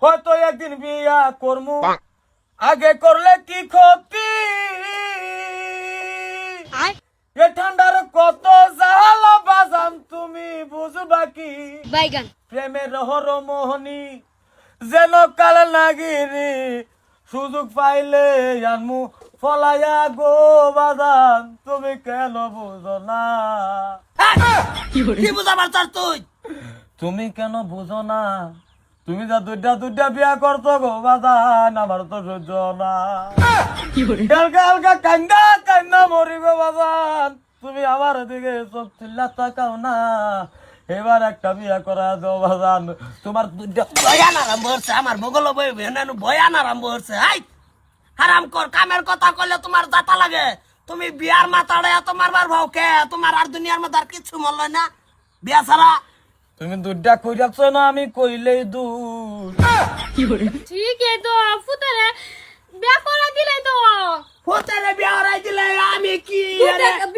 হয়তো একদিন বিয়া করমু, আগে করলে কি ক্ষতি? এ ঠান্ডার কত জ্বালা বাজান তুমি বুঝবা কি? বাইগান প্রেমের হরমোহনী যেন কাল নাগিরি, সুযোগ পাইলে আনমু ফলাইয়া গো বাজান, তুমি কেন বুঝো না? কি বুঝাবার চাস তুই? তুমি কেন বুঝো না? তুমি যা দুইটা বিয়া করতো গো বাজান, আমার তো সহ্য না। হালকা হালকা কান্দা মরি গো বাজান, তুমি আমার দিকে চোখ চিল্লা তাকাও না। এবার একটা বিয়া করা দাও বাজান, তোমার দুইটা বয়ান আরম্ভ হচ্ছে, আমার বগল বই ভেনানু বয়ান আরম্ভ হচ্ছে। হাই হারাম কর, কামের কথা কইলে তোমার জাতা লাগে। তুমি বিয়ার মাথাড়ে এত মারবার ভাও কে? তোমার আর দুনিয়ার মধ্যে আর কিচ্ছু মন লয় না বিয়া ছাড়া? তুমি দুইটা কইরাছ না, আমি কইলেই দুধ। ঠিক এই তো ফুটারে বিয়া করা দিলে তো হোটেলে বিয়া হরাই দিলে আমি কি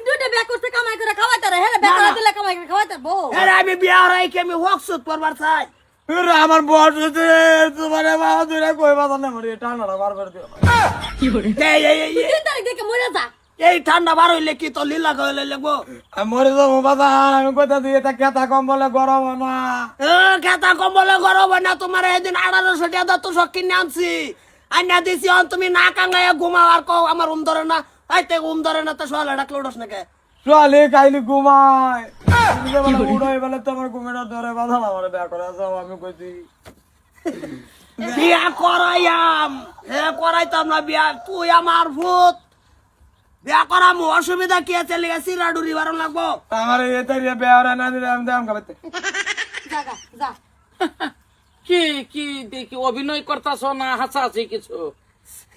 দুটা বিয়া করতে কামাই করে খাওয়াইতে রে হ্যাঁ বিয়া করা দিলে কামাই করে খাওয়াইতে বউ আরে আমি বিয়া হরাই কি আমি ওয়াকসুট করবার চাই? এরে আমার বয়স হচ্ছে, তোমার বাবা দুইটা কই বাজান না মরি, টানাটা বার করে দিও। তিন তারিখ দেখে মরে যা এই ঠান্ডা বার হইলে কি তো লীলা কইলে লাগবো? আমি মরে যাবো বাজান, আমি কইতা দিই এটা কেতা কম বলে গরম না। খেতা কম্বলে গরম হয় না? তোমার এদিন 1800 টাকা তো শখ কিনে আনছি, আইনা দিছি। অন তুমি না কাঙ্গাইয়া ঘুমাও আর কও আমার ধরে না। আইতে ধরে না তো সকালে ডাকলে উঠোস নাকি? চলে কাইলি ঘুমায়, তুমি যে বলে উড়াই বলে তোমার ঘুমেটা ধরে বাজান, আমার বিয়া করে যাও। আমি কইছি বিয়া করাইয়াম, করাইতাম না বিয়া। তুই আমার ভূত, বিয়া করাম অসুবিধা কি আছে? লেগে সিরাডুরি বারণ লাগবো। আমার এতে বিয়া হরা না দিলে আমি দাম খাবে। যা যা কি কি দেখি অভিনয় করতাছ না হাসাহাসি কিছু?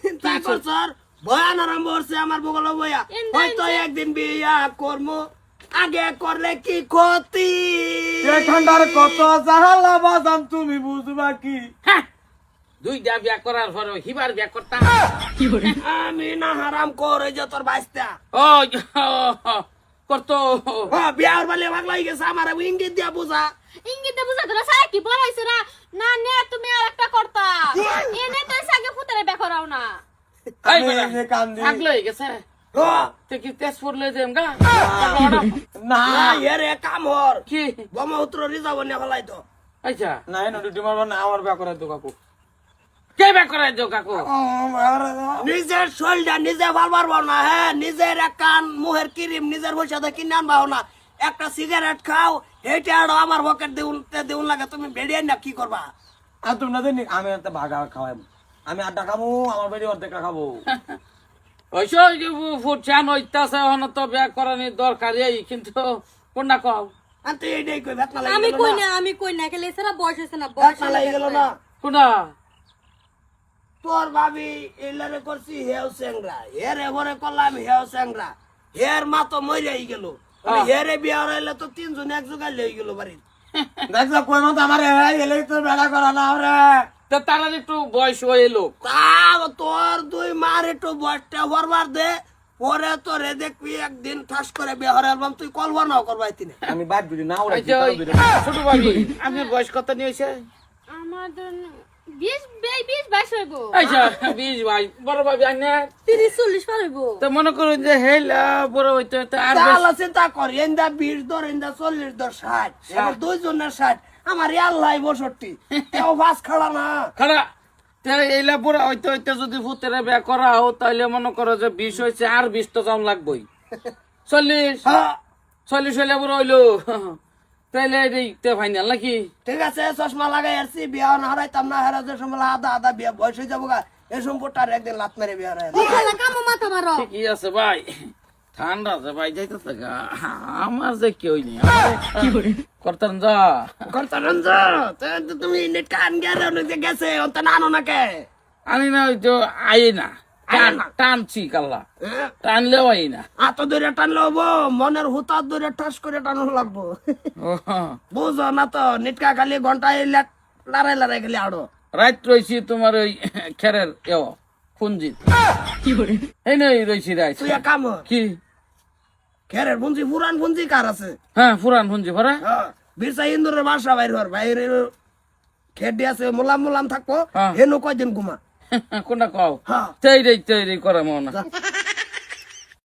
চিন্তা করছর বয়ান আরম্ভ হচ্ছে আমার বগল বয়া। হয়তো একদিন বিয়া করবো, আগে করলে কি ক্ষতি? ঠান্ডার কত জ্বালা বাজান, তুমি বুঝবা কি? হ্যাঁ, দুইটা বিয়া করার পরে হিবার বিয়া করতাম। আমি না হারাম করে যে তোর বাইস্তা ও করতো বিয়ার বলে ভাগলাই গেছে। আমার ইঙ্গিত দিয়া বুঝা। ইঙ্গিতে বুঝা তোরা সারা কি পড়াইছ না না নে তুমি আর একটা করতা এনে তো সাগে ফুটারে বিয়া করাও না এই আমি বেটা, এই যে কান্দি। থাকলো হয়ে গেছে। তে কি তেজপুর লই যাম গা? না এর কাম হর কি ব্রহ্মপুত্র রিজার্ভ নিয়ে ফেলাই তো। আচ্ছা না না ডিউটি মারবো না, আমার বিয়া করে দো কাকু। কে বিয়া করাই দিও কাকু? নিজের শরীরটা নিজে ভালবার পাও না। হ্যাঁ, নিজের এক কান মুহের ক্রিম নিজের পয়সাতে কিনে আনবাও না। একটা সিগারেট খাও, হেঁটে আড়ো আমার পকেট দেউন লাগে। তুমি বেরিয়ে না কি করবা? আর তুমি না জানি আমি একটা ভাগা খাওয়াবো, আমি আড্ডা খাবো, আমার বাড়ি অর্ধেক খাবো। ওইসব ফুটছান হইতাছে হন তো বিয়া করানি দরকার এই, কিন্তু কোনটা কও? আর তুই এইটাই কই বেতনা আমি লাগি কই গেল না না? আমি কই না খেলে সারা বয়স হইছে না বয়স বেতনা লাগি গেল না? কোনটা? তোর ভাবি এলারে করছি হেও স্যাংরা, হেরে ভরে করলাম হেও স্যাংরা। হের মা তো মরিয়াই গেল। হেরে বিয়া হইলে তো তিনজন এক জোগাড় লই গেল বাড়ি। দেখছো কই মত আমার এলেই তো বেড়া করা না রে। তো তারা একটু বয়স হয়ে লোক। তা তোর দুই মার একটু বয়সটা ভরবার দে, পরে তোরে দেখবি একদিন ঠাস করে বিয়া হরে অ্যালবাম তুই কল্পনাও করবাই তিনি। আমি বাদ দিই না ওরা আচ্ছা, ওই ছোট ভাবি আপনার বয়স কত নিয়ে হয়েছে? আমার 20 22 হইব আচ্ছা 20 ভাই, বড় ভাবি আনে 30 40 পার হইব তো মনে করুন যে হেলা বড় হইতে হইতে আর তাহলে চিন্তা কর, এন্দা 20 ধর, এন্দা 40 ধর, 60, এবার দুইজনের 60, আমার আল্লাহ 62, কেউ বাস খাড়া না। খাড়া এইলা বুড়া হইতে হইতে যদি ভূতের বিয়া করা হো তাহলে মনে করো যে 20 হয়েছে আর 20 তো জাম লাগবই। 40 হ্যাঁ, 40 হইলে বুড়ো হইলো তাইলে এইটা ফাইনাল নাকি? ঠিক আছে, চশমা লাগাই আসছি, বিয়া না হারাইতাম না। হারা যে সময় আধা আধা বিয়া বয়স হয়ে যাবো গা, এই সম্পর্কটার একদিন লাত মেরে বিয়া হারাই। খেলা কাম মাথা মারো ঠিকই আছে ভাই, ঠান্ডা আছে ভাই, যাইতেছে গা। আমার যে কেউ নেই করতেন যা করতাম যা, তুমি নেট কান গেছে গেছে অন্ত নানো না কে? আনি না ওই তো আই না টানছি কাল্লা টানলেও আই না। এত দূরে টানলে হবো? মনের হুতার দূরে ঠাস করে টানো লাগবো। বুঝো না তো, নিটকা খালি ঘন্টায় লড়াই লড়াই গেলে আড়ো। রাত রয়েছি তোমার ওই খেরের খুঞ্জিত এই নই রয়েছি রাত। তুই এক কাম কর, কি? খেরের পুঞ্জি পুরান পুঞ্জি কার আছে? হ্যাঁ পুরান খুঞ্জি ভরা হ্যাঁ, বীরসা ইন্দুরের বাসা বাইর হর, বাইরের খেডি আছে মোলাম মোলাম থাকবো হ্যাঁ। হেনু কয়দিন ঘুমা কোনটা কও হ্যাঁ তৈরি করা মনে